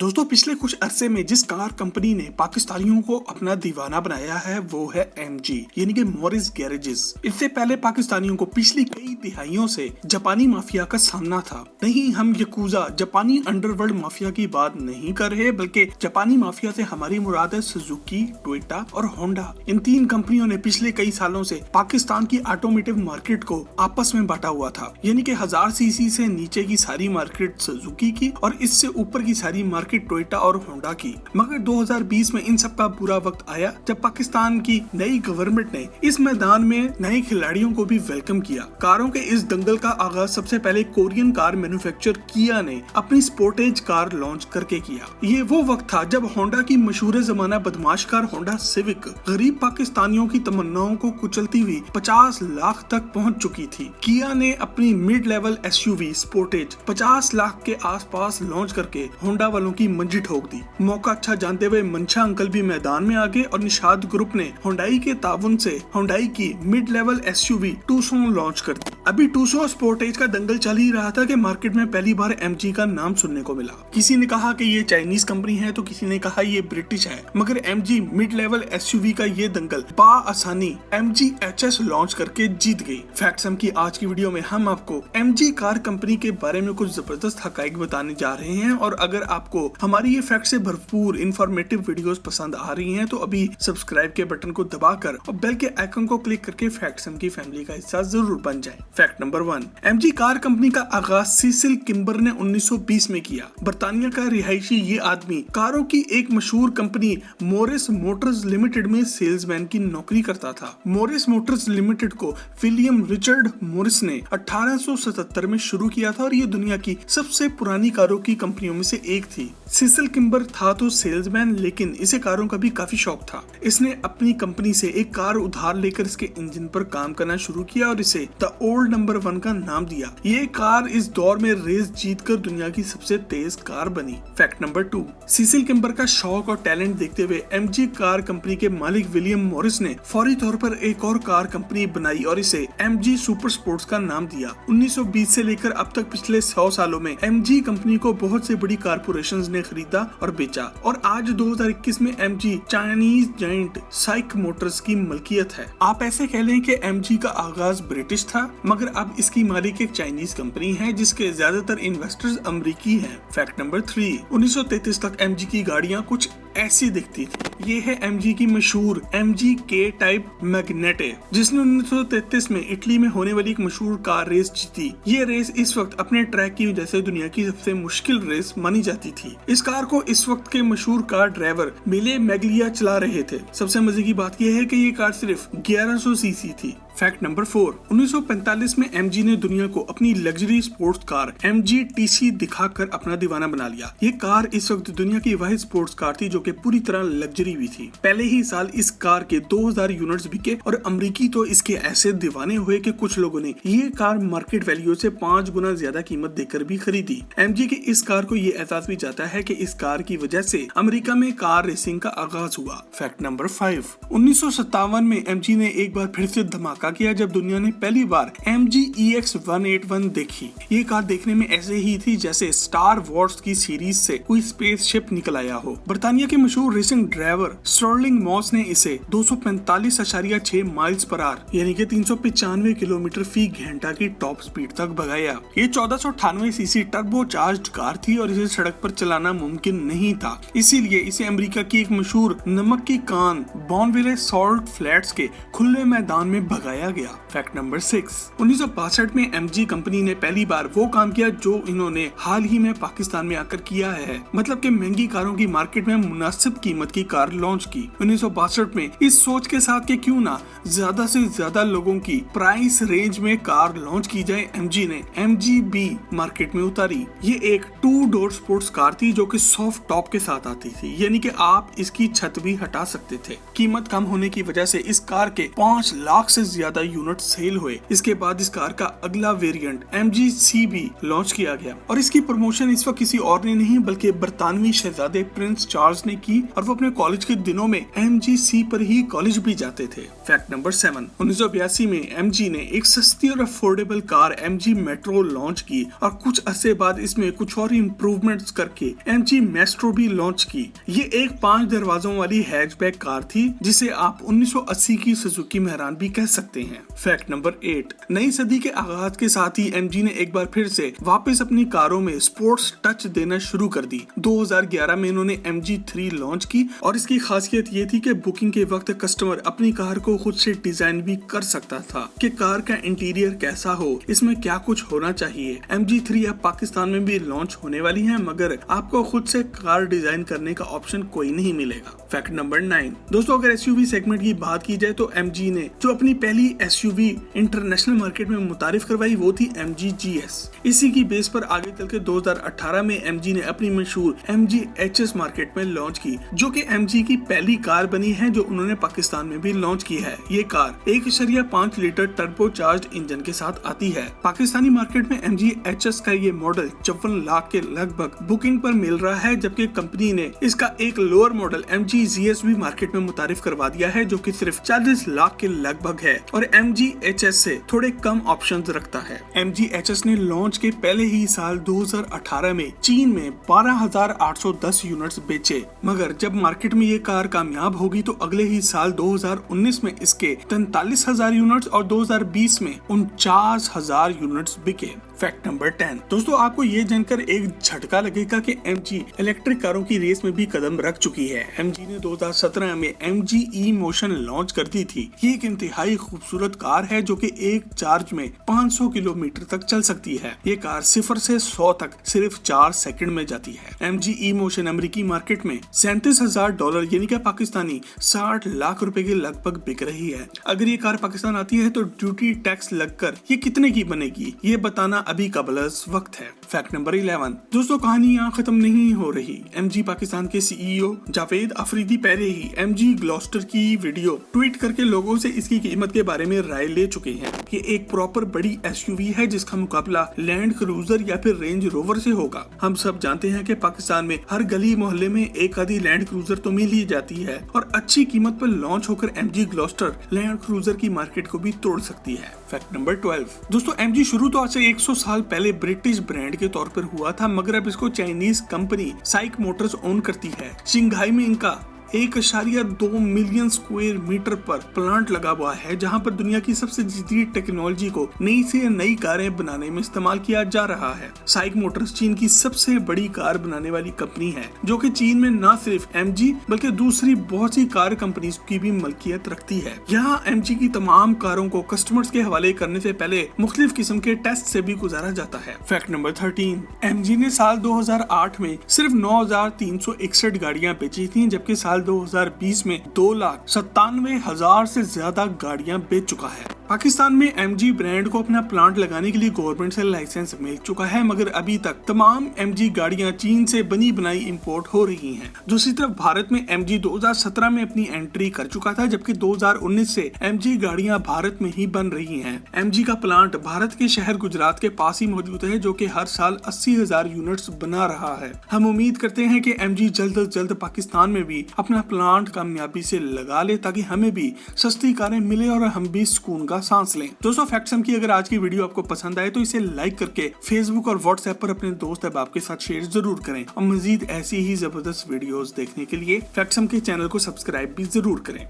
दोस्तों पिछले कुछ अरसे में जिस कार कंपनी ने पाकिस्तानियों को अपना दीवाना बनाया है वो है एमजी यानी कि मोरिस गैरेजेस। इससे पहले पाकिस्तानियों को पिछली कई दिहाइयों से जापानी माफिया का सामना था। नहीं, हम यकूजा जापानी अंडरवर्ल्ड माफिया की बात नहीं कर रहे, बल्कि जापानी माफिया से हमारी मुराद है सुजुकी, टोयोटा और होंडा। इन तीन कंपनियों ने पिछले कई सालों से पाकिस्तान की ऑटोमोटिव मार्केट को आपस में बांटा हुआ था, यानी कि 1000 सीसी से नीचे की सारी मार्केट सुजुकी की और इससे ऊपर की सारी मार्केट टोयोटा और होंडा की। मगर 2020 में इन सब का बुरा वक्त आया जब पाकिस्तान की नई गवर्नमेंट ने इस मैदान में नए खिलाड़ियों को भी वेलकम किया। कारों के इस दंगल का आगाज सबसे पहले कोरियन कार मैन्युफैक्चरर किया ने अपनी स्पोर्टेज कार लॉन्च करके किया। ये वो वक्त था जब होंडा की मशहूर जमाना बदमाश कार होंडा सिविक गरीब पाकिस्तानियों की तमन्नाओं को कुचलती हुई 50 लाख तक पहुंच चुकी थी। किया ने अपनी mid level SUV Sportage 50 lakh के आसपास लॉन्च करके होंडा वालों की मंजी ठोक दी। मौका अच्छा जानते हुए मंशा अंकल भी मैदान में आ गए और निशाद ग्रुप ने होंडाई के ताउन से होंडाई की mid level SUV Tsusho launch कर दी। अभी टूसो स्पोर्टेज का दंगल चल ही रहा था कि मार्केट में पहली बार एमजी का नाम सुनने को मिला। किसी ने कहा कि ये चाइनीज कंपनी है तो किसी ने कहा ये ब्रिटिश है, मगर एमजी मिड लेवल एसयूवी का ये दंगल आसानी एमजी एचएस लॉन्च करके जीत गई। फैक्ट्स की आज की वीडियो में हम आपको एमजी कार कंपनी के बारे में कुछ जबरदस्त हकाइक बताने जा रहे हैं, और अगर आपको हमारी ये फैक्ट से भरपूर इंफॉर्मेटिव वीडियोस पसंद आ रही हैं तो अभी सब्सक्राइब के बटन को दबाकर और बेल के आइकन को क्लिक करके फैक्ट्स की फैमिली का हिस्सा जरूर बन जाएं। Fact number 1, MG car company का आगाज सीसिल किम्बर ने 1920 में किया। बर्तानिया का रिहायशी ये आदमी कारों की एक मशहूर कंपनी मोरिस मोटर्स लिमिटेड में सेल्समैन की नौकरी करता था। मोरिस मोटर्स लिमिटेड को विलियम रिचर्ड मोरिस ने 1877 में शुरू किया था और ये दुनिया की सबसे पुरानी कारों की कंपनियों में से एक थी। सीसिल किम्बर था तो सेल्समैन, लेकिन इसे कारों का भी काफी शौक था। इसने अपनी कंपनी से एक कार उधार लेकर इसके इंजन पर काम करना शुरू किया और इसे द ओल्ड नंबर 1 का नाम दिया। ये कार इस दौर में रेस जीतकर दुनिया की सबसे तेज कार बनी। फैक्ट नंबर 2, सीसिल किम्बर का शौक और टैलेंट देखते हुए एमजी कार कंपनी के मालिक विलियम मॉरिस ने फौरी तौर पर एक और कार कंपनी बनाई और इसे एमजी सुपर स्पोर्ट्स का नाम दिया। 1920 से लेकर अब तक पिछले 100 सालों में एमजी कंपनी को बहुत से बड़ी कारपोरेशंस ने खरीदा और बेचा, और आज 2021 में एमजी चाइनीज जायंट साइक मोटर्स की मलकियत है। आप ऐसे कह लें कि एमजी का आगाज ब्रिटिश था, मगर अब इसकी मालिक एक चाइनीज कंपनी है जिसके ज्यादातर इन्वेस्टर्स अमेरिकी हैं। फैक्ट नंबर 3, 1933 तक एमजी की गाड़ियां कुछ ऐसी दिखती थी। ये है एमजी की मशहूर एमजी के टाइप मैग्नेटे, जिसने 1933 में इटली में होने वाली एक मशहूर कार रेस जीती। ये रेस इस वक्त अपने ट्रैक की वजह से दुनिया की सबसे मुश्किल रेस मानी जाती थी। इस कार को इस वक्त के मशहूर कार ड्राइवर मिले मैग्लिया चला रहे थे। सबसे मजे की बात यह है कि ये कार सिर्फ 1100 सीसी थी। फैक्ट नंबर 4, 1945 में एमजी ने दुनिया को अपनी luxury sports car MG TC दिखाकर अपना दीवाना बना लिया। ये कार इस वक्त दुनिया की वाहिद स्पोर्ट्स कार थी जो कि पूरी तरह लग्जरी भी थी। पहले ही साल इस कार के 2000 यूनिट्स बिके और अमेरिकी तो इसके ऐसे दीवाने हुए कि कुछ लोगों ने ये कार मार्केट वैल्यू से 5 गुना ज्यादा कीमत देकर भी खरीदी। एमजी की इस कार को ये एहसास भी जाता है कि इस कार की वजह से अमेरिका में कार रेसिंग का आगाज हुआ। फैक्ट नंबर 5, 1957 में एमजी ने एक बार फिर से धमाका किया जब दुनिया ने पहली बार MG EX 181 देखी। ये कार देखने में ऐसे ही थी जैसे स्टार वॉर्स की सीरीज से कोई स्पेसशिप निकल आया हो। बर्तानिया के मशहूर रेसिंग ड्राइवर स्टर्लिंग मॉस ने इसे 245.6 माइल्स पर आवर यानी कि 395 किलोमीटर फी घंटा की टॉप स्पीड तक भगाया। ये 1498 सीसी टर्बो चार्ज्ड कार थी और इसे सड़क पर चलाना मुमकिन नहीं था, इसीलिए इसे अमेरिका की एक मशहूर नमक की कान बॉनविले सॉल्ट फ्लैट्स के खुले मैदान में भगाया गया। फैक्ट नंबर 6, 1962 में एमजी कंपनी ने पहली बार वो काम किया जो इन्होंने हाल ही में पाकिस्तान में आकर किया है, मतलब कि महंगी कारों की मार्केट में मुनासिब कीमत की कार लॉन्च की। 1962 में इस सोच के साथ कि क्यों ना ज्यादा से ज्यादा लोगों की प्राइस रेंज में कार लॉन्च की जाए, एमजी ने MG-B मार्केट में उतारी। ये एक 2 डोर स्पोर्ट्स कार थी जो कि सॉफ्ट टॉप के साथ आती थी, यानी कि आप इसकी छत भी हटा सकते थे। कीमत कम होने की वजह से इस कार के 5 लाख से ज्यादा यूनिट सेल हुए। इसके बाद इस कार का अगला वेरिएंट MG C भी लॉन्च किया गया और इसकी प्रमोशन इस वक्त किसी और ने नहीं बल्कि बरतानवी शहजादे प्रिंस चार्ल्स ने की और वो अपने कॉलेज के दिनों में MG C पर ही कॉलेज भी जाते थे। फैक्ट नंबर 7, 1982 में MG ने एक सस्ती और affordable car MG metro launch की और कुछ अरसे बाद इसमें कुछ और इम्प्रूवमेंट्स करके MG मेट्रो भी लॉन्च की। ये एक 5 दरवाजों वाली हैचबैक कार थी जिसे आप 1980 की सुजुकी मेहरान भी कह सकते हैं। फैक्ट नंबर 8, नई सदी के आगाज के साथ ही MG ने एक बार फिर से वापस अपनी कारों में स्पोर्ट्स टच देना शुरू कर दी। 2011 में इन्होंने MG3 लॉन्च की और इसकी खासियत ये थी कि बुकिंग के वक्त कस्टमर अपनी कार को खुद से डिजाइन भी कर सकता था कि कार का इंटीरियर कैसा हो, इसमें क्या कुछ होना चाहिए। MG3 अब पाकिस्तान में भी लॉन्च होने वाली है मगर आपको खुद से कार डिजाइन करने का ऑप्शन कोई नहीं मिलेगा। फैक्ट नंबर 9, दोस्तों अगर SUV सेगमेंट की बात की जाए तो MG ने जो अपनी पहली SUV इंटरनेशनल मार्केट में मुतारिफ करवाई वो थी MG GS। इसी की बेस पर आगे चल के 2018 में MG ने अपनी मशहूर MG HS मार्केट में लॉन्च की जो कि MG की पहली कार बनी है जो उन्होंने पाकिस्तान में भी लॉन्च की है। ये कार 1.5 लीटर टर्बोचार्ज्ड इंजन के साथ आती है। पाकिस्तानी मार्केट में MG HS का ये मॉडल 54 लाख के लगभग बुकिंग पर मिल रहा है जबकि कंपनी ने इसका एक लोअर मॉडल MG GS भी मार्केट में मुतारिफ करवा दिया है जो कि सिर्फ 40 लाख के लगभग है और MG HS से थोड़े कम ऑप्शंस रखता है। MG HS ने लॉन्च के पहले ही साल 2018 में चीन में 12,810 यूनिट्स बेचे मगर जब मार्केट में ये कार कामयाब होगी तो अगले ही साल 2019 में इसके 43,000 यूनिट्स और 2020 में 49,000 यूनिट्स बिके। फैक्ट नंबर 10, दोस्तों आपको ये जानकर एक झटका लगेगा कि MG इलेक्ट्रिक कारों की रेस में भी कदम रख चुकी है। MG ने 2017 में MG E-Motion लॉन्च कर दी थी। ये एक इंतहाई खूबसूरत कार है जो कि एक चार्ज में 500 किलोमीटर तक चल सकती है। ये कार 0 से 100 तक सिर्फ 4 सेकंड में जाती है। MG E-Motion अमेरिकी मार्केट में $37,000 यानी कि पाकिस्तानी 60 लाख रुपए के लगभग बिक रही है। अगर ये कार पाकिस्तान आती है तो ड्यूटी टैक्स लगकर ये कितने की बनेगी ये बताना अभी का बलस वक्त है। फैक्ट नंबर 11, दोस्तों कहानी यहाँ खत्म नहीं हो रही। MG पाकिस्तान के CEO जावेद अफरीदी पहले ही MG ग्लॉस्टर की वीडियो ट्वीट करके लोगों से इसकी कीमत के बारे में राय ले चुके हैं। ये एक प्रॉपर बड़ी SUV है जिसका मुकाबला लैंड क्रूजर या फिर रेंज रोवर से होगा। हम सब जानते हैं कि पाकिस्तान में हर गली मोहल्ले में एक आधी लैंड क्रूजर तो मिल ही जाती है और अच्छी कीमत पर लॉन्च होकर MG ग्लॉस्टर लैंड क्रूजर की मार्केट को भी तोड़ सकती है। फैक्ट नंबर 12, दोस्तों MG शुरू तो आज से 100 साल पहले ब्रिटिश ब्रांड के तौर पर हुआ था मगर अब इसको चाइनीज कंपनी साइक मोटर्स ओन करती है। शंघाई में इनका 1.2 मिलियन स्क्वायर मीटर पर प्लांट लगा हुआ है जहां पर दुनिया की सबसे जदीद टेक्नोलॉजी को नई से नई कारें बनाने में इस्तेमाल किया जा रहा है। साइक मोटर्स चीन की सबसे बड़ी कार बनाने वाली कंपनी है जो कि चीन में न सिर्फ MG बल्कि दूसरी बहुत सी कार कंपनीज की भी मलकियत रखती है। यहाँ MG की तमाम कारों को कस्टमर्स के हवाले करने से पहले मुख्तलिफ किस्म के टेस्ट से भी गुजारा जाता है। फैक्ट नंबर 13, MG ने साल 2008 में सिर्फ 9,361 गाड़ियां बेची थी जबकि साल 2020 में 2,97,000 से ज्यादा गाड़ियां बेच चुका है। पाकिस्तान में MG ब्रांड को अपना प्लांट लगाने के लिए गवर्नमेंट से लाइसेंस मिल चुका है मगर अभी तक तमाम MG गाड़ियां चीन से बनी बनाई इंपोर्ट हो रही हैं। दूसरी तरफ भारत में MG 2017 में अपनी एंट्री कर चुका था जबकि 2019 से MG गाड़ियां भारत में ही बन रही हैं। MG का प्लांट भारत के शहर गुजरात के पास ही मौजूद है जो कि हर साल 80,000 यूनिट्स बना रहा है। हम उम्मीद करते हैं कि MG जल्द से जल्द पाकिस्तान में भी अपना प्लांट कामयाबी से लगा ले ताकि हमें भी सस्ती कारें मिले और हम भी सुकून का सांस लें। दोस्तों फैक्ट्सम की अगर आज की वीडियो आपको पसंद आए तो इसे लाइक करके फेसबुक और व्हाट्सएप पर अपने दोस्त अहबाब के साथ शेयर जरूर करें और मजीद ऐसी ही जबरदस्त वीडियोस देखने के लिए फैक्ट्सम के चैनल को सब्सक्राइब भी जरूर करें।